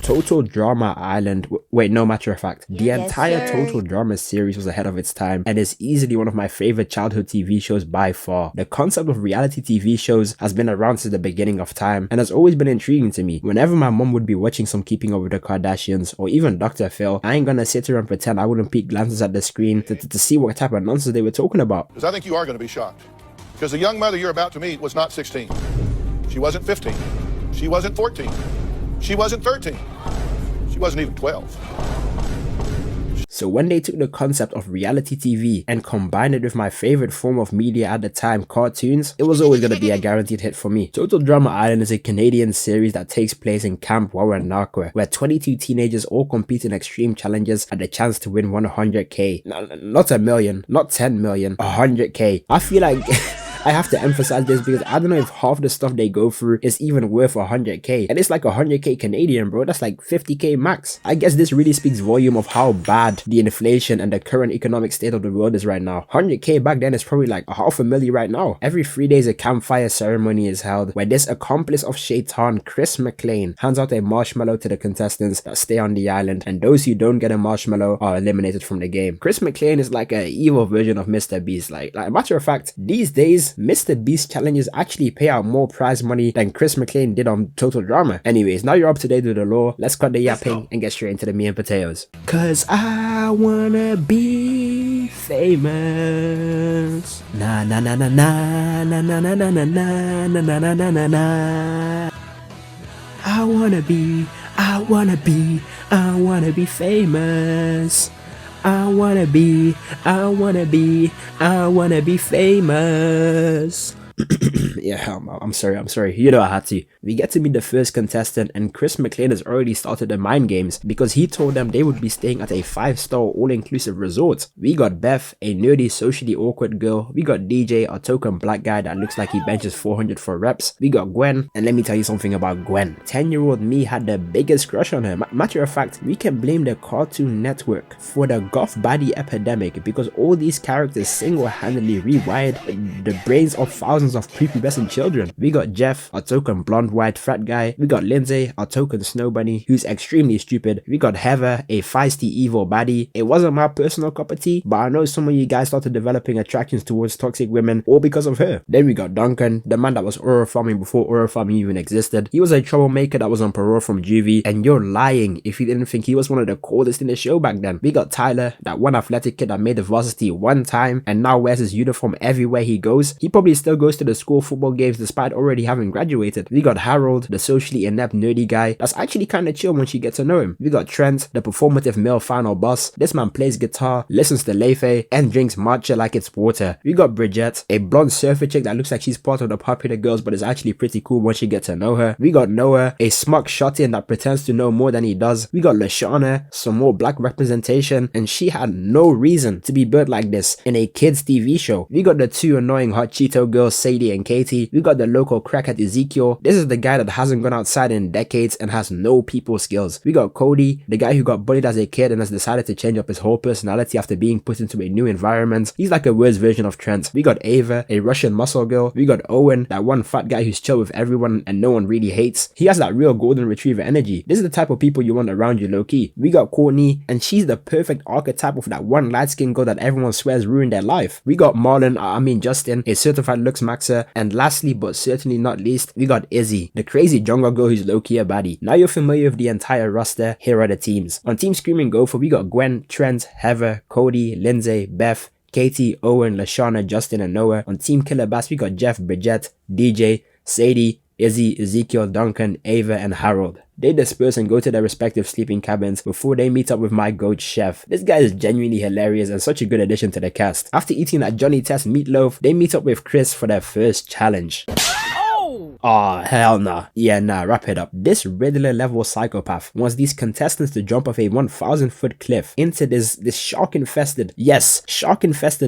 Total Drama Island, wait, no, matter of fact, the entire Total Drama series was ahead of its time and is easily one of my favorite childhood TV shows by far. The concept of reality TV shows has been around since the beginning of time and has always been intriguing to me. Whenever my mom would be watching some Keeping Up with the Kardashians or even Dr. Phil, I ain't gonna sit here and pretend I wouldn't peek glances at the screen to see what type of nonsense they were talking about. Because I think you are going to be shocked. Because the young mother you're about to meet was not 16. She wasn't 15. She wasn't 14. She wasn't 13. She wasn't even 12. So when they took the concept of reality TV and combined it with my favorite form of media at the time, cartoons, it was always going to be a guaranteed hit for me. Total Drama Island is a Canadian series that takes place in Camp Wawanakwa, where 22 teenagers all compete in extreme challenges and the chance to win 100k. Not a million, not 10 million, 100k. I feel like I have to emphasize this because I don't know if half the stuff they go through is even worth 100k. And it's like 100k Canadian, bro. That's like 50k max. I guess this really speaks volume of how bad the inflation and the current economic state of the world is right now. 100k back then is probably like $500,000 right now. Every 3 days a campfire ceremony is held where this accomplice of Shaitan, Chris McLean, hands out a marshmallow to the contestants that stay on the island, and those who don't get a marshmallow are eliminated from the game. Chris McLean is like an evil version of Mr. Beast. Like matter of fact, these days Mr. Beast challenges actually pay out more prize money than Chris McLean did on Total Drama. Anyways, now you're up to date with the law. Let's cut the yapping and get straight into the meat and potatoes. Cause I wanna be famous. Na na na na na na na na na na na na na na na na. I wanna be famous. I wanna be famous. Yeah, I'm sorry. You know I had to. We get to meet the first contestant and Chris McLean has already started the mind games because he told them they would be staying at a 5-star all-inclusive resort. We got Beth, a nerdy, socially awkward girl. We got DJ, a token black guy that looks like he benches 400 for reps. We got Gwen, and let me tell you something about Gwen. 10-year-old me had the biggest crush on her. Matter of fact, we can blame the Cartoon Network for the goth baddie epidemic because all these characters single-handedly rewired the brains of thousands of prepubescent children. We got Jeff, a token blonde white frat guy. We got Lindsay, a token snow bunny who's extremely stupid. We got Heather, a feisty evil baddie. It wasn't my personal cup of tea, but I know some of you guys started developing attractions towards toxic women all because of her. Then we got Duncan, the man that was oral farming before oral farming even existed. He was a troublemaker that was on parole from juvie, and you're lying if you didn't think he was one of the coolest in the show back then. We got Tyler, that one athletic kid that made the varsity one time and now wears his uniform everywhere he goes. He probably still goes to the school football games despite already having graduated. We got Harold, the socially inept nerdy guy that's actually kinda chill once you get to know him. We got Trent, the performative male final boss. This man plays guitar, listens to Lefe, and drinks matcha like it's water. We got Bridget, a blonde surfer chick that looks like she's part of the popular girls but is actually pretty cool once you get to know her. We got Noah, a smug shut-in that pretends to know more than he does. We got Lashana, some more black representation, and she had no reason to be bird like this in a kids TV show. We got the two annoying hot Cheeto girls, Sadie and Katie. We got the local crackhead Ezekiel. This is the guy that hasn't gone outside in decades and has no people skills. We got Cody, the guy who got bullied as a kid and has decided to change up his whole personality after being put into a new environment. He's like a worse version of Trent. We got Ava, a Russian muscle girl. We got Owen, that one fat guy who's chill with everyone and no one really hates. He has that real golden retriever energy. This is the type of people you want around you low-key. We got Courtney, and she's the perfect archetype of that one light-skinned girl that everyone swears ruined their life. We got Justin, a certified looks maxer, and lastly but certainly not least, we got Izzy, the crazy jungle girl who's low-key a baddie. Now you're familiar with the entire roster, here are the teams. On Team Screaming Gopher, we got Gwen, Trent, Heather, Cody, Lindsay, Beth, Katie, Owen, Lashana, Justin, and Noah. On Team Killer Bass, we got Jeff, Bridget, DJ, Sadie, Izzy, Ezekiel, Duncan, Ava, and Harold. They disperse and go to their respective sleeping cabins before they meet up with my goat Chef. This guy is genuinely hilarious and such a good addition to the cast. After eating that Johnny Test meatloaf, they meet up with Chris for their first challenge. Oh, hell nah. Yeah, nah, wrap it up. This Riddler level psychopath wants these contestants to jump off a 1,000-foot cliff into this shark-infested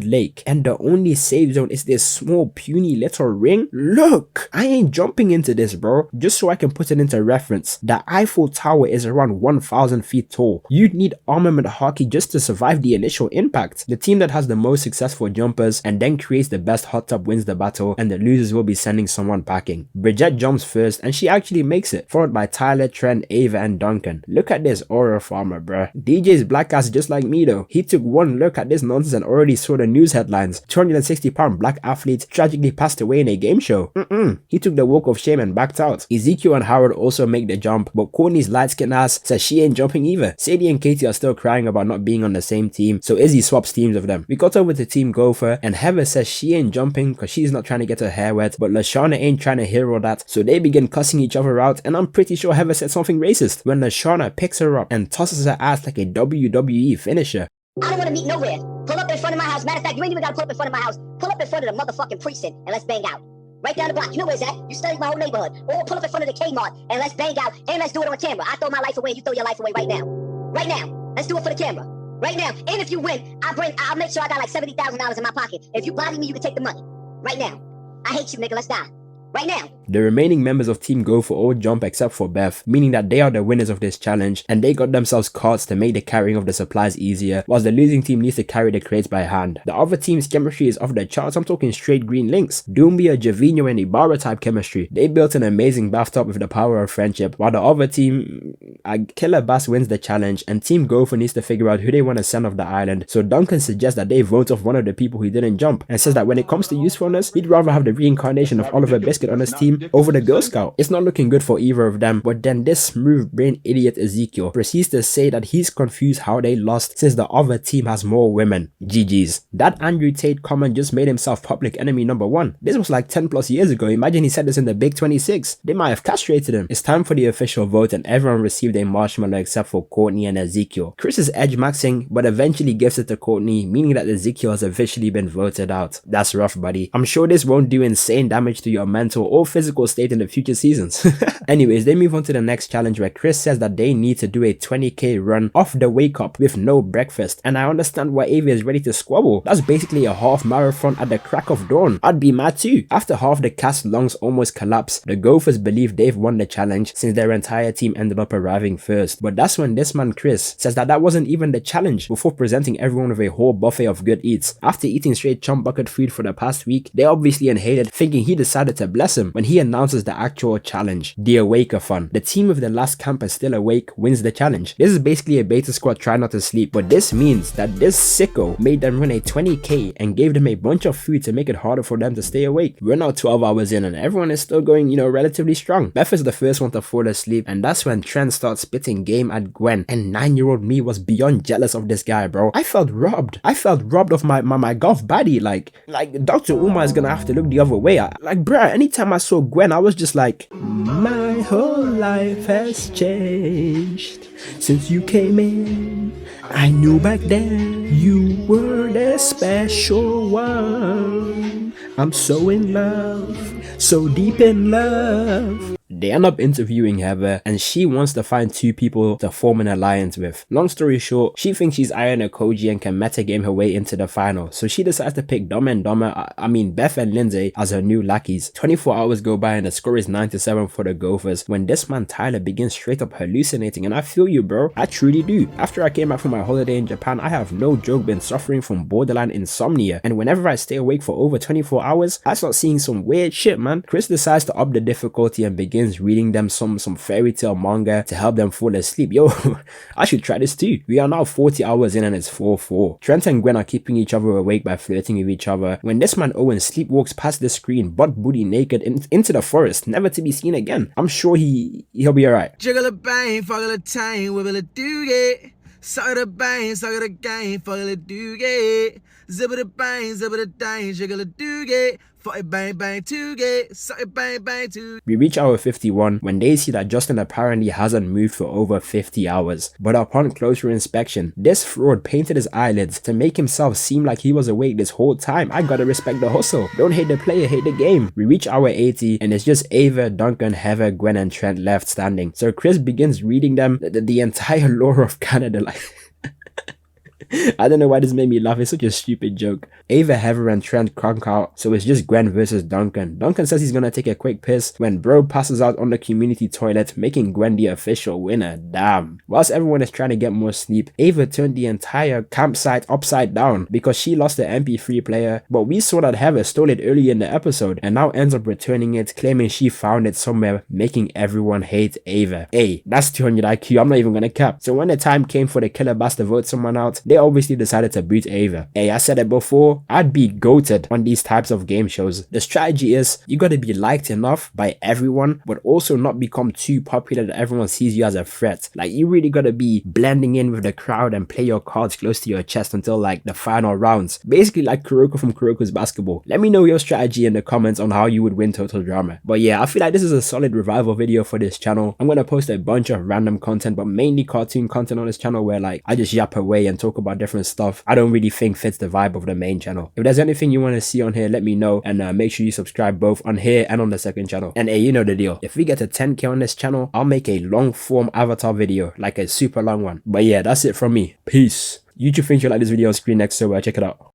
lake. And the only save zone is this small puny little ring. Look, I ain't jumping into this, bro. Just so I can put it into reference, the Eiffel Tower is around 1,000 feet tall. You'd need armament hockey just to survive the initial impact. The team that has the most successful jumpers and then creates the best hot tub wins the battle, and the losers will be sending someone packing. Bridget jumps first and she actually makes it, followed by Tyler, Trent, Ava and Duncan. Look at this aura farmer, bruh. DJ's black ass just like me though. He took one look at this nonsense and already saw the news headlines. 260-pound black athlete tragically passed away in a game show. He took the walk of shame and backed out. Ezekiel and Howard also make the jump, but Courtney's light-skinned ass says she ain't jumping either. Sadie and Katie are still crying about not being on the same team, so Izzy swaps teams with them. We got over to Team Gopher, and Heather says she ain't jumping because she's not trying to get her hair wet, but Lashana ain't trying to hear all that, so they begin cussing each other out, and I'm pretty sure Heather said something racist when Lashana picks her up and tosses her ass like a WWE finisher. I don't want to meet nowhere. Pull up in front of my house. Matter of fact, you ain't even got to pull up in front of my house. Pull up in front of the motherfucking precinct and let's bang out. Right down the block. You know where's that? You studied my whole neighborhood. Or pull up in front of the Kmart and let's bang out and let's do it on camera. I throw my life away and you throw your life away right now. Right now. Let's do it for the camera. Right now. And if you win, I'll make sure I got like $70,000 in my pocket. If you body me, you can take the money. Right now. I hate you, nigga. Let's die. Right now. The remaining members of Team Gopher all jump except for Beth, meaning that they are the winners of this challenge and they got themselves carts to make the carrying of the supplies easier, whilst the losing team needs to carry the crates by hand. The other team's chemistry is off the charts. I'm talking straight green links. Doumbia, Javinho and Ibarra type chemistry. They built an amazing bathtub with the power of friendship, while the other team, Killer Bass wins the challenge and Team Gopher needs to figure out who they want to send off the island, so Duncan suggests that they vote off one of the people who didn't jump and says that when it comes to usefulness, he'd rather have the reincarnation of Oliver Biscuit on his team over the Girl Scout. It's not looking good for either of them, but then this smooth brain idiot Ezekiel proceeds to say that he's confused how they lost since the other team has more women. GG's. That Andrew Tate comment just made himself public enemy #1. This was like 10 plus years ago. Imagine he said this in the Big 26. They might have castrated him. It's time for the official vote and everyone received a marshmallow except for Courtney and Ezekiel. Chris is edge maxing but eventually gives it to Courtney, meaning that Ezekiel has officially been voted out. That's rough, buddy. I'm sure this won't do insane damage to your mental or physical state in the future seasons. Anyways, they move on to the next challenge where Chris says that they need to do a 20k run off the wake up with no breakfast, and I understand why Ava is ready to squabble. That's basically a half marathon at the crack of dawn. I'd be mad too. After half the cast's lungs almost collapse, the Gophers believe they've won the challenge since their entire team ended up arriving first, but that's when this man Chris says that that wasn't even the challenge before presenting everyone with a whole buffet of good eats. After eating straight chump bucket food for the past week, they obviously inhaled it, thinking he decided to bless him when he announces the actual challenge, the awake-a-thon. The team with the last camper still awake wins the challenge. This is basically a beta squad try not to sleep, but this means that this sicko made them run a 20k and gave them a bunch of food to make it harder for them to stay awake. We're now 12 hours in and everyone is still going, relatively strong. Beth is the first one to fall asleep, and that's when Trent starts spitting game at Gwen, and 9-year-old me was beyond jealous of this guy, bro. I felt robbed. I felt robbed of my golf baddie. Like Dr. Umar is gonna have to look the other way. Bruh, anytime I saw Gwen, I was just like, my whole life has changed since you came in. I knew back then you were the special one. I'm so in love, so deep in love. They end up interviewing Heather and she wants to find 2 people to form an alliance with. Long story short, she thinks she's Ayana Koji and can metagame her way into the final, so she decides to pick Beth and Lindsay as her new lackeys. 24 hours go by and the score is 9-7 for the Gophers when this man Tyler begins straight up hallucinating, and I feel you, bro. I truly do. After I came back from my holiday in Japan, I have no joke been suffering from borderline insomnia, and whenever I stay awake for over 24 hours, I start seeing some weird shit, man. Chris decides to up the difficulty and begins reading them some fairy tale manga to help them fall asleep. Yo, I should try this too. We are now 40 hours in and it's 4-4. Trent and Gwen are keeping each other awake by flirting with each other when this man Owen sleepwalks past the screen butt booty naked into the forest, never to be seen again. I'm sure he'll be alright. Jiggle a bang, fuck a time, wibble a doogie. Suck it a bang, suck it a gang, fuck it a doogie. Zip it a bang, zip it a dang, jiggle a doogie. Fuck it bang bang to get, suck it bang bang to. We reach hour 51 when they see that Justin apparently hasn't moved for over 50 hours. But upon closer inspection, this fraud painted his eyelids to make himself seem like he was awake this whole time. I gotta respect the hustle. Don't hate the player, hate the game. We reach hour 80 and it's just Ava, Duncan, Heather, Gwen and Trent left standing. So Chris begins reading them the entire lore of Canada. I don't know why this made me laugh. It's such a stupid joke. Ava, Heather, and Trent crunk out, so it's just Gwen versus Duncan. Duncan says he's gonna take a quick piss when bro passes out on the community toilet, making Gwen the official winner. Damn. Whilst everyone is trying to get more sleep, Ava turned the entire campsite upside down because she lost the MP3 player, but we saw that Heather stole it early in the episode and now ends up returning it, claiming she found it somewhere, making everyone hate Ava. Hey, that's 200 IQ, I'm not even gonna cap. So when the time came for the killer bass to vote someone out, they obviously decided to boot Ava. Hey, I said it before, I'd be goated on these types of game shows. The strategy is, you gotta be liked enough by everyone, but also not become too popular that everyone sees you as a threat. Like, you really gotta be blending in with the crowd and play your cards close to your chest until like the final rounds. Basically like Kuroko from Kuroko's Basketball. Let me know your strategy in the comments on how you would win Total Drama. But yeah, I feel like this is a solid revival video for this channel. I'm gonna post a bunch of random content, but mainly cartoon content on this channel where like I just yap away and talk about different stuff I don't really think fits the vibe of the main channel. If there's anything you want to see on here, let me know, and make sure you subscribe both on here and on the second channel. And hey, you know the deal. If we get to 10k on this channel, I'll make a long form avatar video, like a super long one. But yeah, that's it from me. Peace. YouTube thinks you like this video on screen next, so check it out.